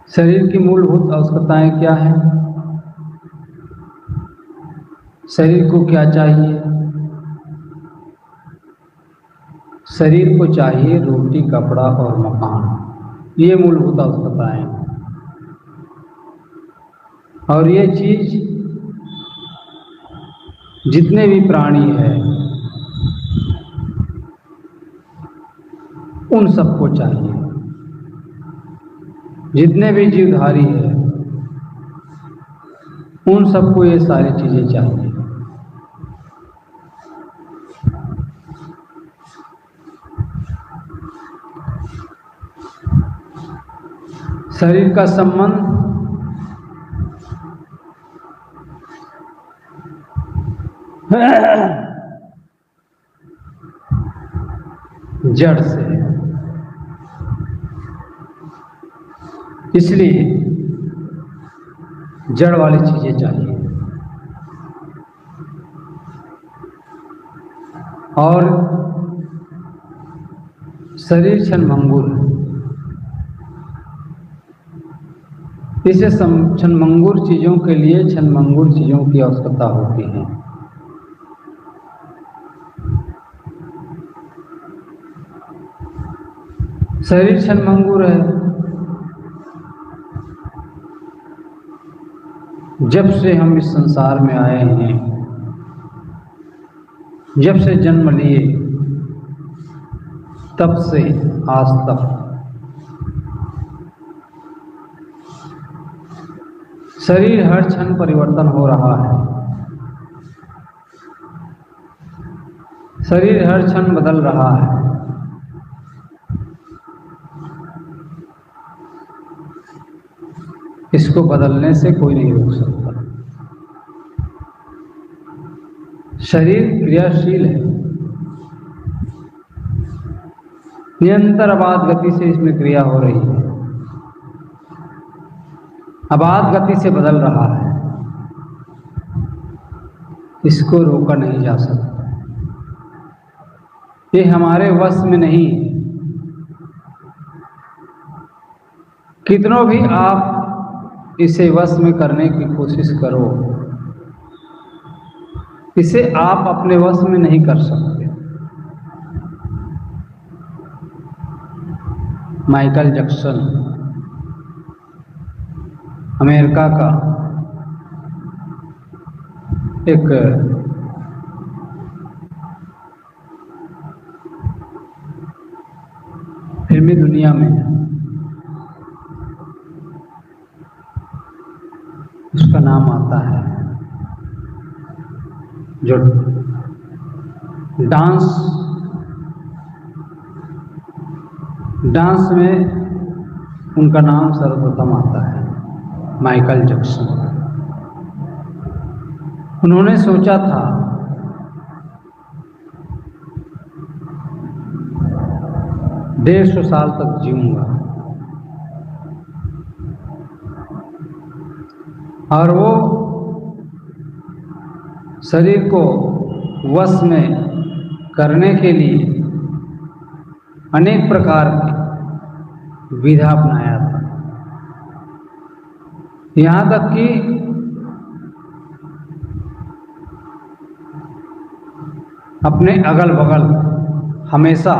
शरीर की मूलभूत आवश्यकताएं क्या हैं? शरीर को क्या चाहिए? शरीर को चाहिए रोटी, कपड़ा और मकान। ये मूलभूत आवश्यकताएं हैं। और ये चीज जितने भी प्राणी हैं उन सबको चाहिए। जितने भी जीवधारी हैं उन सबको ये सारी चीजें चाहिए। शरीर का संबंध जड़ से है, इसलिए जड़ वाली चीजें चाहिए। और शरीर क्षणभंगुर है, इसे क्षणभंगुर चीजों के लिए क्षणभंगुर चीजों की आवश्यकता होती है। शरीर क्षणभंगुर है। जब से हम इस संसार में आए हैं, जब से जन्म लिए तब से आज तक शरीर हर क्षण परिवर्तन हो रहा है। शरीर हर क्षण बदल रहा है। इसको बदलने से कोई नहीं रोक सकता। शरीर क्रियाशील है, निरंतर अबाध गति से इसमें क्रिया हो रही है, अबाध गति से बदल रहा है। इसको रोका नहीं जा सकता। ये हमारे वश में नहीं। कितनों भी आप इसे वश में करने की कोशिश करो, इसे आप अपने वश में नहीं कर सकते। माइकल जैक्सन, अमेरिका का एक फिल्मी दुनिया में उसका नाम आता है, जो डांस में उनका नाम सर्वप्रथम आता है, माइकल जैक्सन। उन्होंने सोचा था 150 साल तक जीऊंगा, और वो शरीर को वश में करने के लिए अनेक प्रकार की विधा अपनाया था। यहाँ तक कि अपने अगल बगल हमेशा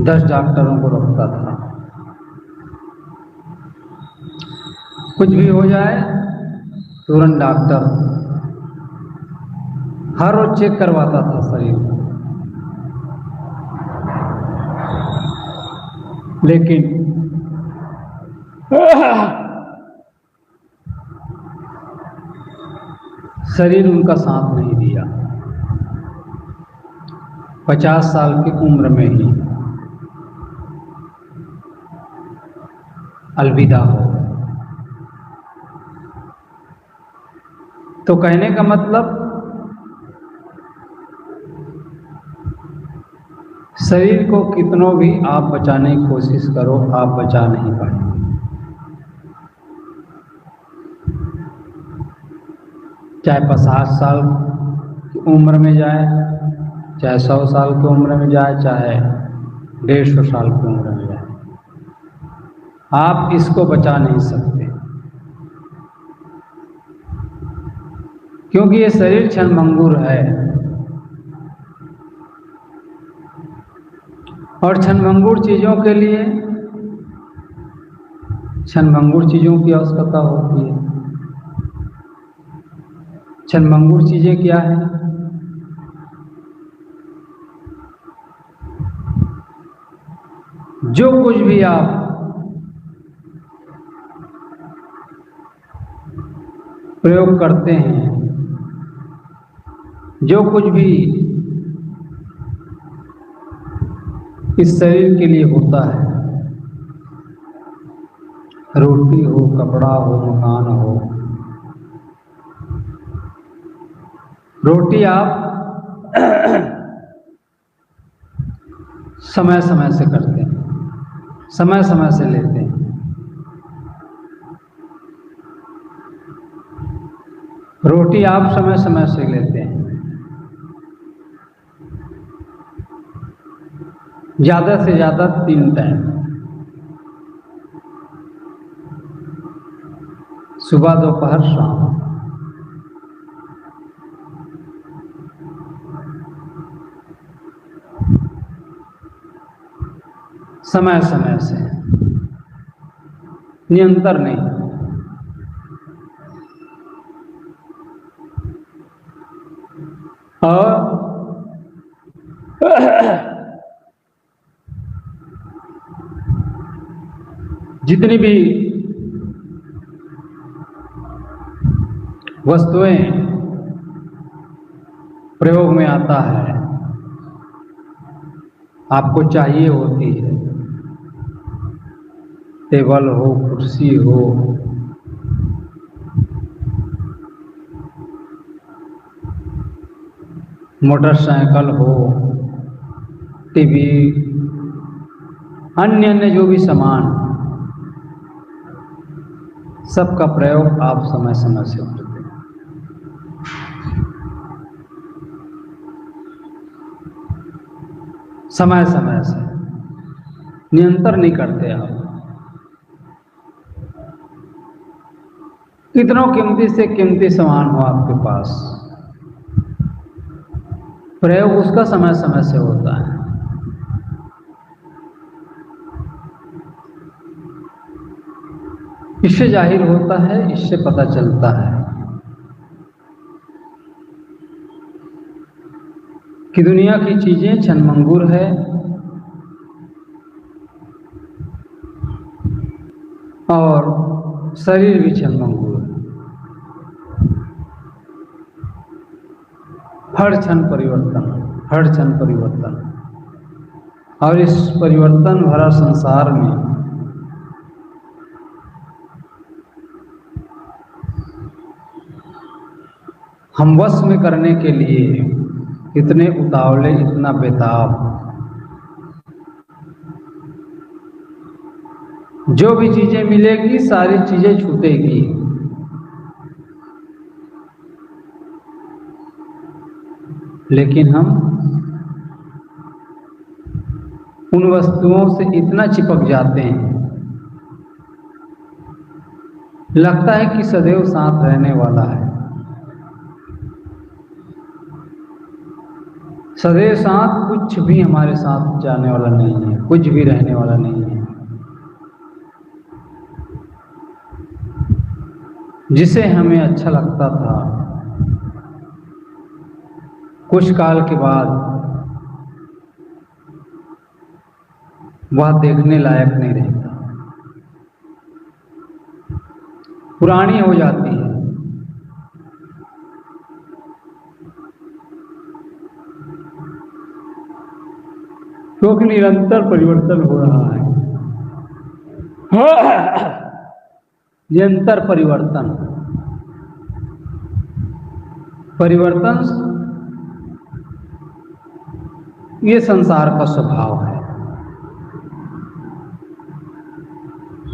दस डॉक्टरों को रखता था। कुछ भी हो जाए तुरंत डॉक्टर, हर रोज चेक करवाता था शरीर को। लेकिन शरीर उनका साथ नहीं दिया। 50 साल की उम्र में ही अलविदा हो गए। तो कहने का मतलब, शरीर को कितनों भी आप बचाने की कोशिश करो, आप बचा नहीं पाएंगे। चाहे 50 साल की उम्र में जाए, चाहे 100 साल की उम्र में जाए, चाहे 150 साल की उम्र में जाए, आप इसको बचा नहीं सकते, क्योंकि ये शरीर क्षणभंगुर है और क्षणभंगुर चीजों के लिए क्षणभंगुर चीजों की आवश्यकता होती है। क्षणभंगुर चीजें क्या है? जो कुछ भी आप प्रयोग करते हैं, जो कुछ भी इस शरीर के लिए होता है, रोटी हो, कपड़ा हो, मकान हो। रोटी आप समय समय से करते हैं, समय समय से लेते हैं। रोटी आप समय समय से लेते हैं, ज्यादा से ज्यादा 3 टाइम, सुबह, दोपहर, शाम। समय समय से, निरंतर नहीं। और जितनी भी वस्तुएं प्रयोग में आता है, आपको चाहिए होती है, टेबल हो, कुर्सी हो, मोटरसाइकिल हो, टीवी, अन्य अन्य जो भी सामान, सबका प्रयोग आप समय समय से करते हैं। समय समय से, निरंतर नहीं करते आप। कितनों कीमती से कीमती सामान हो आपके पास, प्रयोग उसका समय समय से होता है। इससे जाहिर होता है, इससे पता चलता है कि दुनिया की चीजें क्षणभंगुर है और शरीर भी क्षणभंगुर है। हर क्षण परिवर्तन, हर क्षण परिवर्तन। और इस परिवर्तन भरा संसार में हम वश में करने के लिए इतने उतावले, इतना बेताब। जो भी चीजें मिलेगी, सारी चीजें छूटेगी, लेकिन हम उन वस्तुओं से इतना चिपक जाते हैं, लगता है कि सदैव साथ रहने वाला है, सदैव साथ। कुछ भी हमारे साथ जाने वाला नहीं है, कुछ भी रहने वाला नहीं है। जिसे हमें अच्छा लगता था, कुछ काल के बाद वह देखने लायक नहीं रहता, पुरानी हो जाती है। क्योंकि निरंतर परिवर्तन हो रहा है, निरंतर परिवर्तन। परिवर्तन ये संसार का स्वभाव है,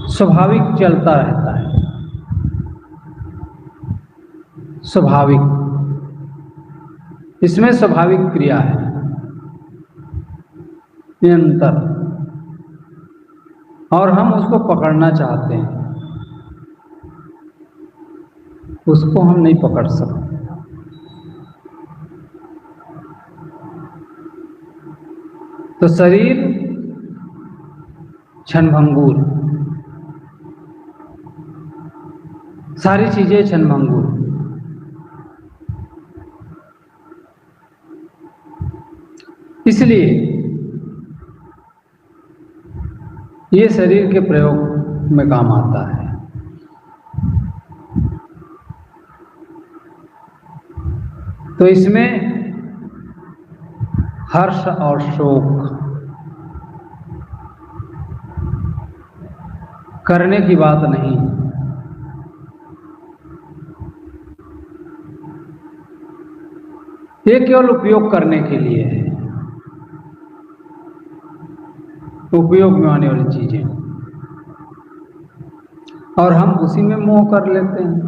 स्वाभाविक चलता रहता है, स्वाभाविक। इसमें स्वाभाविक क्रिया है। निरंतर, और हम उसको पकड़ना चाहते हैं, उसको हम नहीं पकड़ सकते। तो शरीर क्षणभंगुर, सारी चीजें क्षणभंगुर। इसलिए ये शरीर के प्रयोग में काम आता है। तो इसमें हर्ष और शोक करने की बात नहीं, ये केवल उपयोग करने के लिए है, उपयोग में आने वाली चीजें, और हम उसी में मोह कर लेते हैं।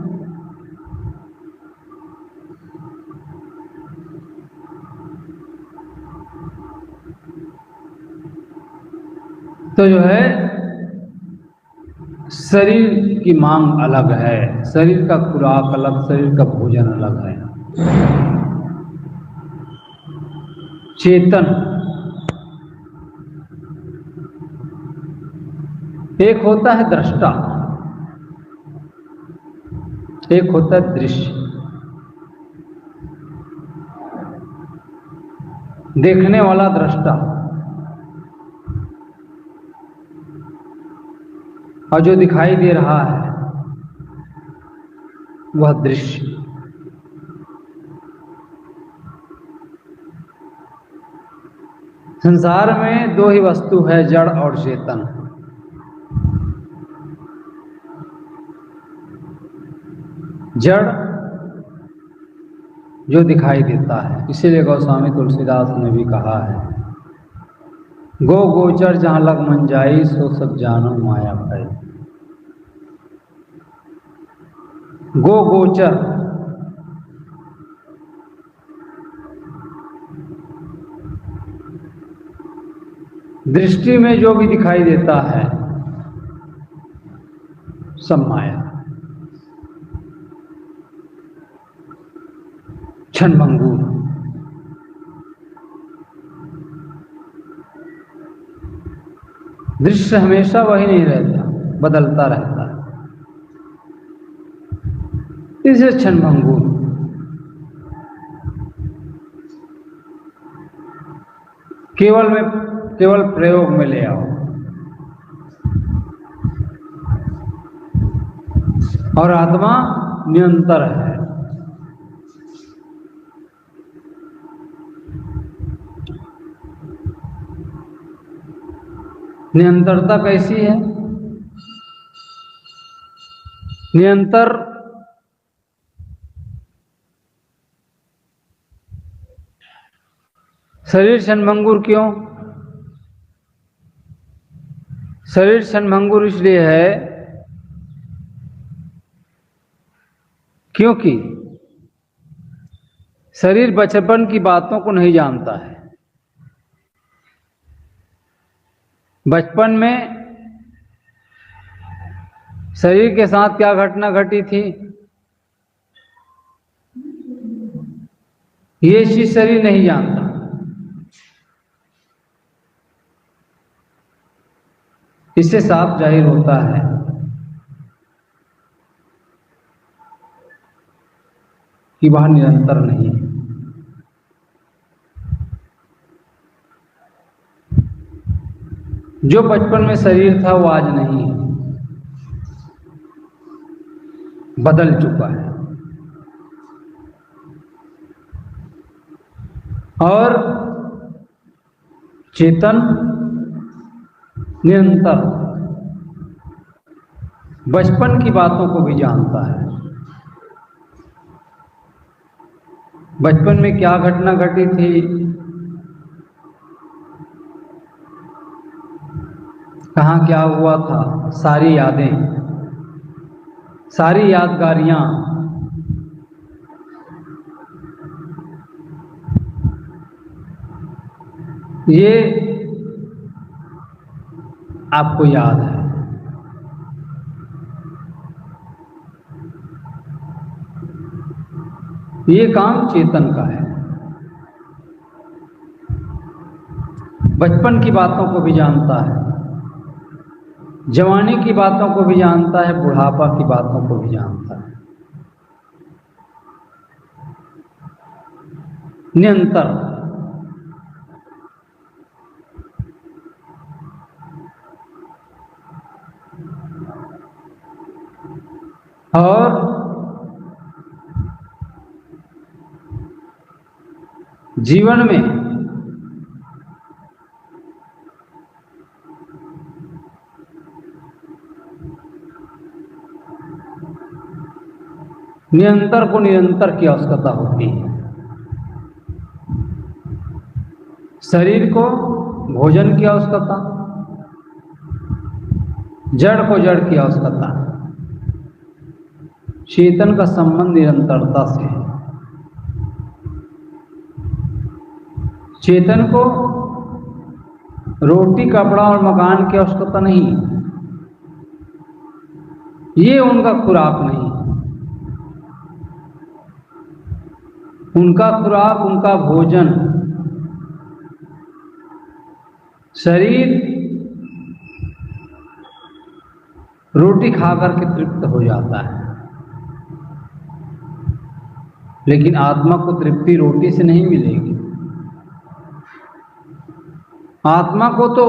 तो जो है शरीर की मांग अलग है, शरीर का खुराक अलग, शरीर का भोजन अलग है। चेतन एक होता है दृष्टा, एक होता है दृश्य, देखने वाला दृष्टा, और जो दिखाई दे रहा है वह दृश्य। संसार में दो ही वस्तु है, जड़ और चेतन। जड़ जो दिखाई देता है, इसीलिए गोस्वामी तुलसीदास ने भी कहा है, गो गोचर जहां लग मन जाई, सो सब जानो माया भय। गो गोचर दृष्टि में जो भी दिखाई देता है सब माया, क्षणभंगुर। दृश्य हमेशा वही नहीं रहता, बदलता रहता है, इसे क्षणभंगुर। केवल प्रयोग में ले आओ, और आत्मा निरंतर है। निरंतरता कैसी है? निरंतर शरीर क्षणभंगुर क्यों? शरीर क्षणभंगुर इसलिए है क्योंकि शरीर बचपन की बातों को नहीं जानता है। बचपन में शरीर के साथ क्या घटना घटी थी, ये चीज शरीर नहीं जानता। इससे साफ जाहिर होता है कि वह निरंतर नहीं है। जो बचपन में शरीर था वो आज नहीं है, बदल चुका है। और चेतन निरंतर बचपन की बातों को भी जानता है। बचपन में क्या घटना घटी थी, कहाँ क्या हुआ था, सारी यादें, सारी यादगारियां ये आपको याद है। ये काम चेतन का है। बचपन की बातों को भी जानता है, जवानी की बातों को भी जानता है, बुढ़ापा की बातों को भी जानता है। निरंतर और जीवन में निरंतर को निरंतर की आवश्यकता होती है। शरीर को भोजन की आवश्यकता, जड़ को जड़ की आवश्यकता। चेतन का संबंध निरंतरता से है। चेतन को रोटी, कपड़ा और मकान की आवश्यकता नहीं, ये उनका खुराक नहीं। उनका खुराक, उनका भोजन शरीर रोटी खाकर के तृप्त हो जाता है, लेकिन आत्मा को तृप्ति रोटी से नहीं मिलेगी। आत्मा को तो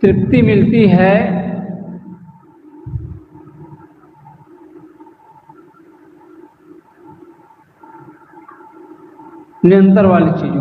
तृप्ति मिलती है निरंतर वाली चीजों